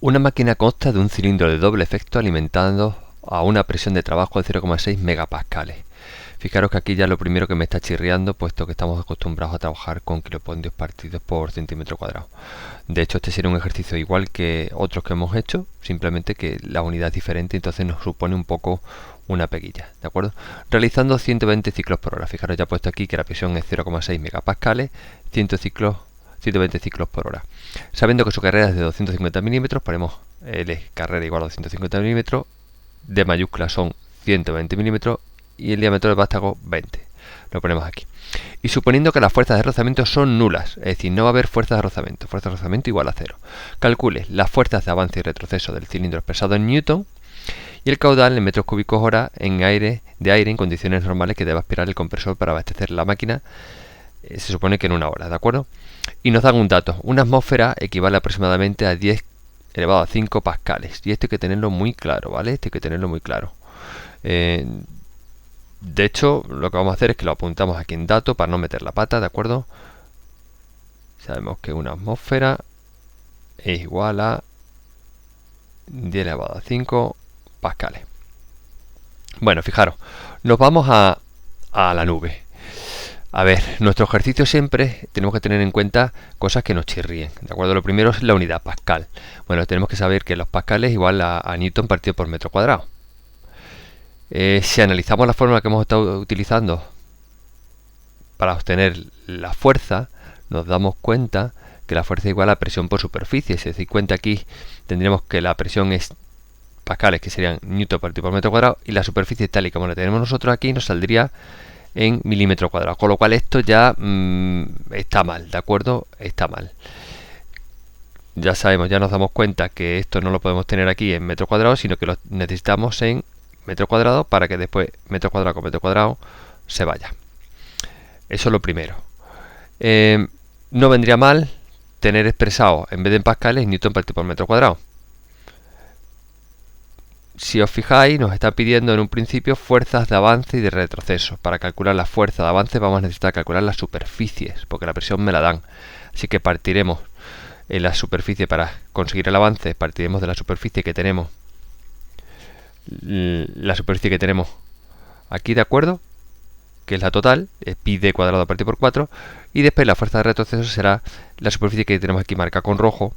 Una máquina consta de un cilindro de doble efecto alimentado a una presión de trabajo de 0,6 megapascales. Fijaros que aquí ya lo primero que me está chirriando, puesto que estamos acostumbrados a trabajar con kilopontios partidos por centímetro cuadrado. De hecho, este sería un ejercicio igual que otros que hemos hecho, simplemente que la unidad es diferente, entonces nos supone un poco una peguilla, ¿de acuerdo? Realizando 120 ciclos por hora. Fijaros, ya he puesto aquí que la presión es 0,6 megapascales, 120 ciclos por hora. Sabiendo que su carrera es de 250 milímetros, ponemos L carrera igual a 250 milímetros, D mayúscula son 120 milímetros y el diámetro del vástago 20. Lo ponemos aquí. Y suponiendo que las fuerzas de rozamiento son nulas, es decir, no va a haber fuerzas de rozamiento, fuerza de rozamiento igual a 0. Calcule las fuerzas de avance y retroceso del cilindro expresado en newton y el caudal en metros cúbicos hora de aire en condiciones normales que deba aspirar el compresor para abastecer la máquina, se supone que en una hora, ¿de acuerdo? Y nos dan un dato, una atmósfera equivale aproximadamente a 10 elevado a 5 pascales, y esto hay que tenerlo muy claro, ¿vale? Esto hay que tenerlo muy claro. De hecho, lo que vamos a hacer es que lo apuntamos aquí en dato para no meter la pata, ¿de acuerdo? Sabemos que una atmósfera es igual a 10 elevado a 5 pascales. Bueno, fijaros, nos vamos a la nube. A ver, nuestro ejercicio siempre tenemos que tener en cuenta cosas que nos chirríen, ¿de acuerdo? Lo primero es la unidad pascal. Bueno, tenemos que saber que los pascales es igual a newton partido por metro cuadrado. Si analizamos la fórmula que hemos estado utilizando para obtener la fuerza, nos damos cuenta que la fuerza es igual a presión por superficie. Si os dais cuenta aquí, tendríamos que la presión es pascales, que serían newton partido por metro cuadrado, y la superficie tal y como la tenemos nosotros aquí, nos saldría en milímetro cuadrado, con lo cual esto ya está mal, ¿de acuerdo? Está mal. Ya sabemos, ya nos damos cuenta que esto no lo podemos tener aquí en metro cuadrado, sino que lo necesitamos en metro cuadrado para que después metro cuadrado con metro cuadrado se vaya. Eso es lo primero. No vendría mal tener expresado en vez de en pascales newton partido por metro cuadrado. Si os fijáis, nos está pidiendo en un principio fuerzas de avance y de retroceso. Para calcular la fuerza de avance vamos a necesitar calcular las superficies, porque la presión me la dan. Así que partiremos en la superficie para conseguir el avance, partiremos de la superficie que tenemos. La superficie que tenemos aquí, ¿de acuerdo? Que es la total, es pi d cuadrado partido por 4. Y después la fuerza de retroceso será la superficie que tenemos aquí marcada con rojo,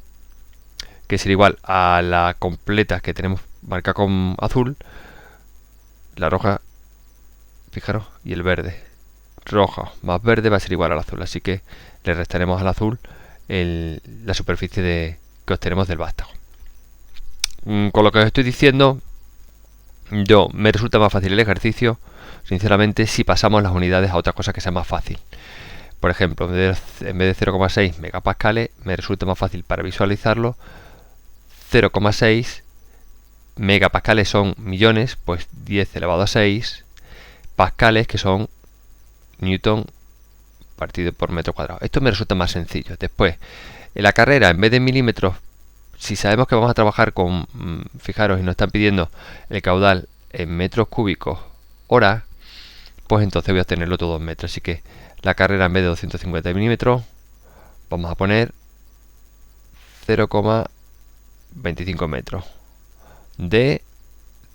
que será igual a la completa que tenemos marcada con azul, la roja, fijaros, y el verde. Roja más verde va a ser igual al azul, así que le restaremos al azul la superficie que obtenemos del vástago. Con lo que os estoy diciendo, me resulta más fácil el ejercicio, sinceramente, si pasamos las unidades a otra cosa que sea más fácil. Por ejemplo, en vez de 0,6 megapascales, me resulta más fácil para visualizarlo 0,6 megapascales son millones, pues 10 elevado a 6 pascales, que son newton partido por metro cuadrado. Esto me resulta más sencillo. Después, en la carrera, en vez de milímetros, si sabemos que vamos a trabajar con, fijaros, y nos están pidiendo el caudal en metros cúbicos hora, pues entonces voy a tenerlo todo en metros. Así que la carrera, en vez de 250 milímetros, vamos a poner 0,25 metros de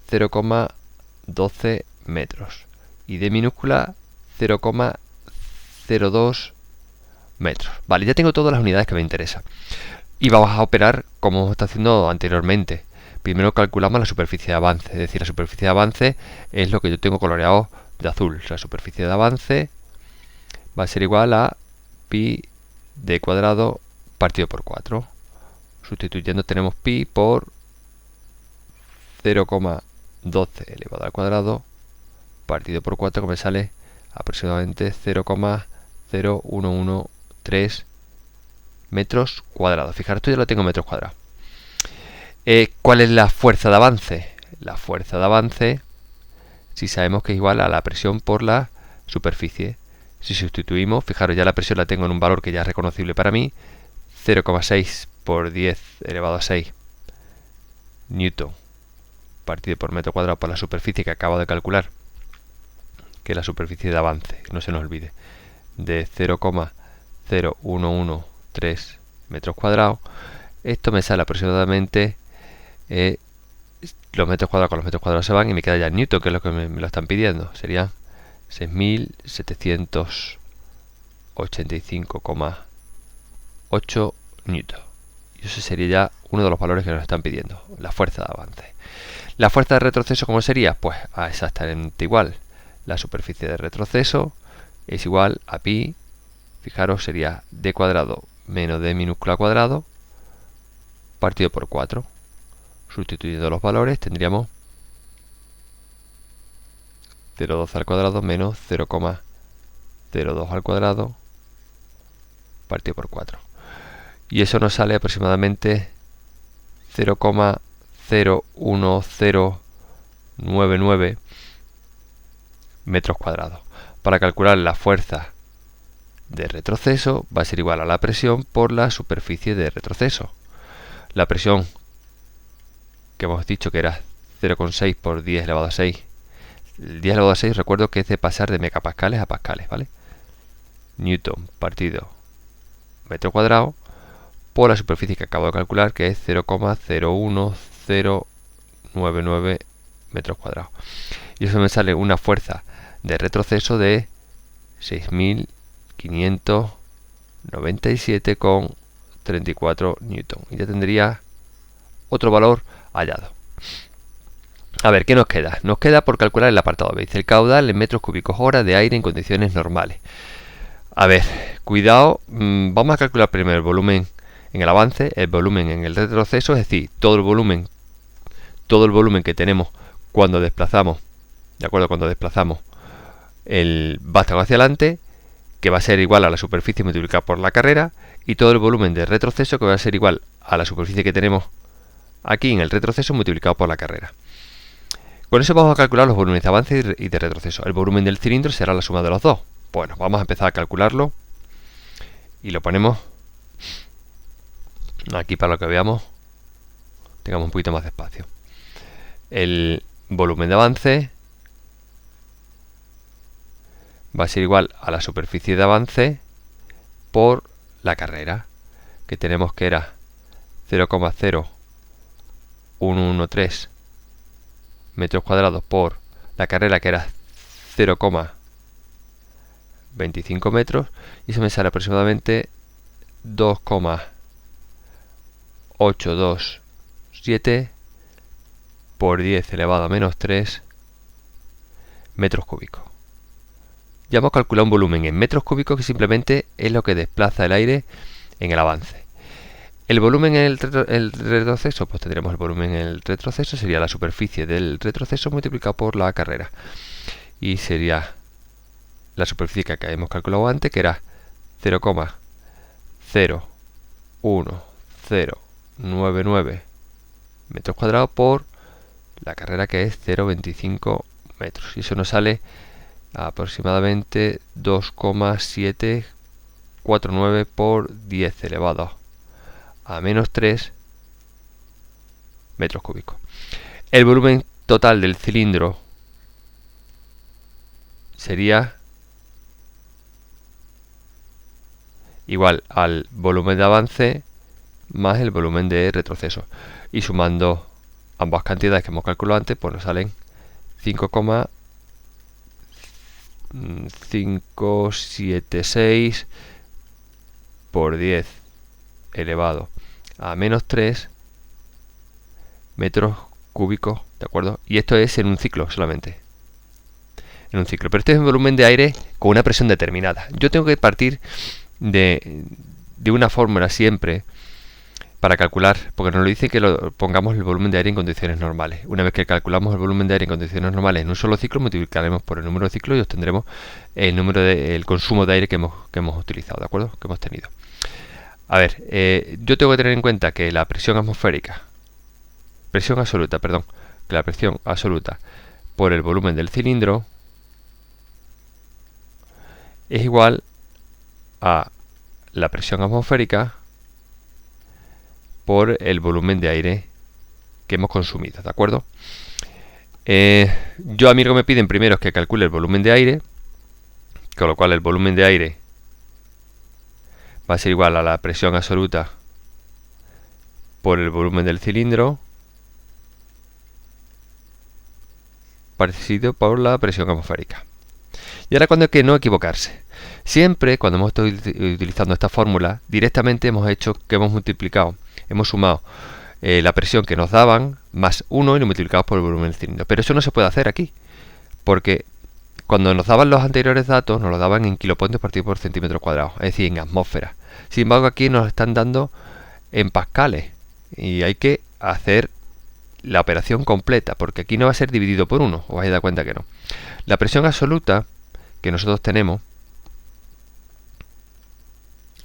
0,12 metros y de minúscula 0,02 metros. Vale, ya tengo todas las unidades que me interesan y vamos a operar como hemos estado haciendo anteriormente. Primero calculamos la superficie de avance, es decir, la superficie de avance es lo que yo tengo coloreado de azul. La superficie de avance va a ser igual a pi d cuadrado partido por 4. Sustituyendo tenemos pi por 0,12 elevado al cuadrado partido por 4, que me sale aproximadamente 0,0113 metros cuadrados. Fijaros, esto ya lo tengo en metros cuadrados. ¿Cuál es la fuerza de avance? La fuerza de avance, si sabemos que es igual a la presión por la superficie. Si sustituimos, fijaros, ya la presión la tengo en un valor que ya es reconocible para mí, 0,6 por 10 elevado a 6 newton partido por metro cuadrado por la superficie que acabo de calcular, que es la superficie de avance, no se nos olvide, de 0,0113 metros cuadrados, esto me sale aproximadamente los metros cuadrados con los metros cuadrados se van y me queda ya Newton, que es lo que me lo están pidiendo. Sería 6.785,8 Newton. Y eso sería ya uno de los valores que nos están pidiendo, la fuerza de avance. La fuerza de retroceso, ¿cómo sería? Pues exactamente igual. La superficie de retroceso es igual a pi, fijaros, sería d cuadrado menos d minúscula cuadrado partido por 4. Sustituyendo los valores tendríamos 0,12 al cuadrado menos 0,02 al cuadrado partido por 4. Y eso nos sale aproximadamente 0,01099 metros cuadrados. Para calcular la fuerza de retroceso va a ser igual a la presión por la superficie de retroceso. La presión que hemos dicho que era 0,6 por 10 elevado a 6. El 10 elevado a 6 recuerdo que es de pasar de megapascales a pascales, ¿vale? Newton partido metro cuadrado por la superficie que acabo de calcular, que es 0,01099 metros cuadrados. Y eso me sale una fuerza de retroceso de 6.597,34 Newton. Y ya tendría otro valor hallado. A ver, ¿qué nos queda? Nos queda por calcular el apartado B. Dice el caudal en metros cúbicos hora de aire en condiciones normales. A ver, cuidado, vamos a calcular primero el volumen en el avance, el volumen en el retroceso, es decir, todo el volumen que tenemos cuando desplazamos, ¿de acuerdo? Cuando desplazamos el vástago hacia adelante, que va a ser igual a la superficie multiplicada por la carrera, y todo el volumen de retroceso, que va a ser igual a la superficie que tenemos aquí en el retroceso multiplicado por la carrera. Con eso vamos a calcular los volúmenes de avance y de retroceso. El volumen del cilindro será la suma de los dos. Bueno, vamos a empezar a calcularlo y lo ponemos aquí para que veamos, tengamos un poquito más de espacio. El volumen de avance va a ser igual a la superficie de avance por la carrera, que tenemos que era 0,0113 metros cuadrados por la carrera, que era 0,25 metros, y eso me sale aproximadamente 2,827 por 10 elevado a menos 3 metros cúbicos. Ya hemos calculado un volumen en metros cúbicos, que simplemente es lo que desplaza el aire en el avance. El volumen en el retroceso, pues tendremos el volumen en el retroceso, sería la superficie del retroceso multiplicado por la carrera. Y sería la superficie que hemos calculado antes, que era 0,01099 metros cuadrados por la carrera, que es 0,25 metros. Y eso nos sale aproximadamente 2,749 por 10 elevado a menos 3 metros cúbicos. El volumen total del cilindro sería igual al volumen de avance más el volumen de retroceso. Y sumando ambas cantidades que hemos calculado antes, pues nos salen 5,576 por 10 elevado a menos 3 metros cúbicos, ¿de acuerdo? Y esto es en un ciclo solamente. En un ciclo. Pero este es un volumen de aire con una presión determinada. Yo tengo que partir de una fórmula siempre para calcular, porque nos lo dice que pongamos el volumen de aire en condiciones normales. Una vez que calculamos el volumen de aire en condiciones normales en un solo ciclo, multiplicaremos por el número de ciclos y obtendremos el consumo de aire que hemos utilizado, ¿de acuerdo? Que hemos tenido. A ver, yo tengo que tener en cuenta que la presión absoluta, que la presión absoluta por el volumen del cilindro es igual a la presión atmosférica por el volumen de aire que hemos consumido, ¿de acuerdo? A mí lo que me piden primero es que calcule el volumen de aire, con lo cual el volumen de aire va a ser igual a la presión absoluta por el volumen del cilindro partido por la presión atmosférica. Y ahora cuando hay que no equivocarse. Siempre cuando hemos estado utilizando esta fórmula, directamente hemos multiplicado, hemos sumado la presión que nos daban más 1 y lo multiplicamos por el volumen del cilindro. Pero eso no se puede hacer aquí, porque cuando nos daban los anteriores datos, nos lo daban en kilopascales partido por centímetro cuadrado, es decir, en atmósfera. Sin embargo, aquí nos están dando en pascales y hay que hacer la operación completa, porque aquí no va a ser dividido por 1, os vais a dar cuenta que no. La presión absoluta que nosotros tenemos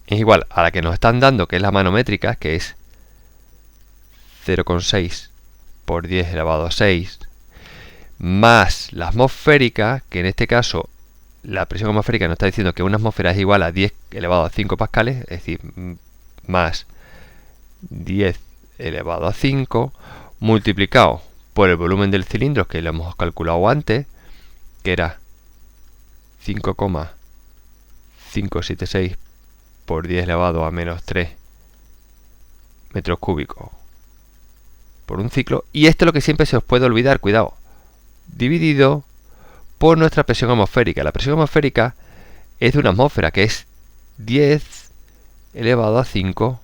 es igual a la que nos están dando, que es la manométrica, que es 0,6 por 10 elevado a 6, más la atmosférica, que en este caso la presión atmosférica nos está diciendo que una atmósfera es igual a 10 elevado a 5 pascales, es decir, más 10 elevado a 5, multiplicado por el volumen del cilindro, que lo hemos calculado antes, que era 5,576 por 10 elevado a menos 3 metros cúbicos por un ciclo. Y esto es lo que siempre se os puede olvidar, cuidado, dividido por nuestra presión atmosférica. La presión atmosférica es de una atmósfera, que es 10 elevado a 5,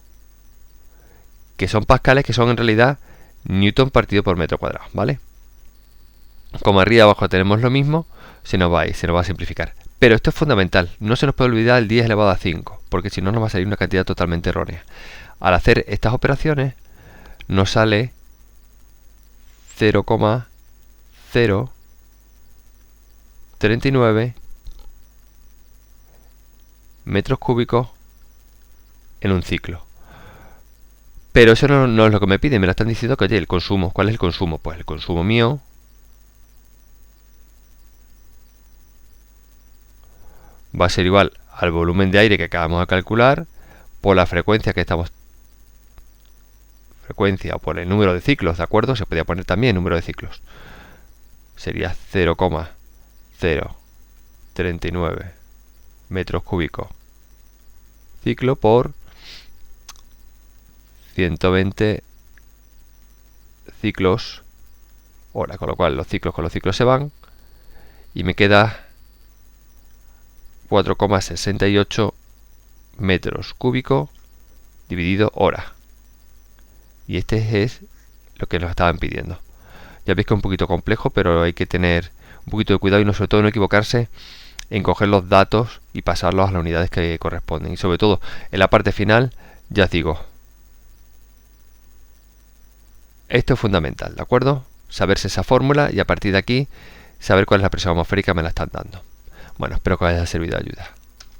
que son pascales, que son en realidad newton partido por metro cuadrado, ¿vale? Como arriba y abajo tenemos lo mismo, se nos va a simplificar. Pero esto es fundamental, no se nos puede olvidar el 10 elevado a 5, porque si no nos va a salir una cantidad totalmente errónea. Al hacer estas operaciones, nos sale 0,039 metros cúbicos en un ciclo. Pero eso no es lo que me piden, me lo están diciendo que, oye, el consumo, ¿cuál es el consumo? Pues el consumo mío va a ser igual al volumen de aire que acabamos de calcular por la frecuencia o por el número de ciclos, ¿de acuerdo? Se podría poner también número de ciclos. Sería 0,039 metros cúbicos ciclo por 120 ciclos hora, con lo cual los ciclos con los ciclos se van y me queda 4,68 metros cúbicos dividido hora. Y este es lo que nos estaban pidiendo. Ya veis que es un poquito complejo, pero hay que tener un poquito de cuidado y sobre todo no equivocarse en coger los datos y pasarlos a las unidades que corresponden. Y sobre todo en la parte final, ya os digo, esto es fundamental, ¿de acuerdo? Saberse esa fórmula y a partir de aquí saber cuál es la presión atmosférica me la están dando. Bueno, espero que os haya servido de ayuda.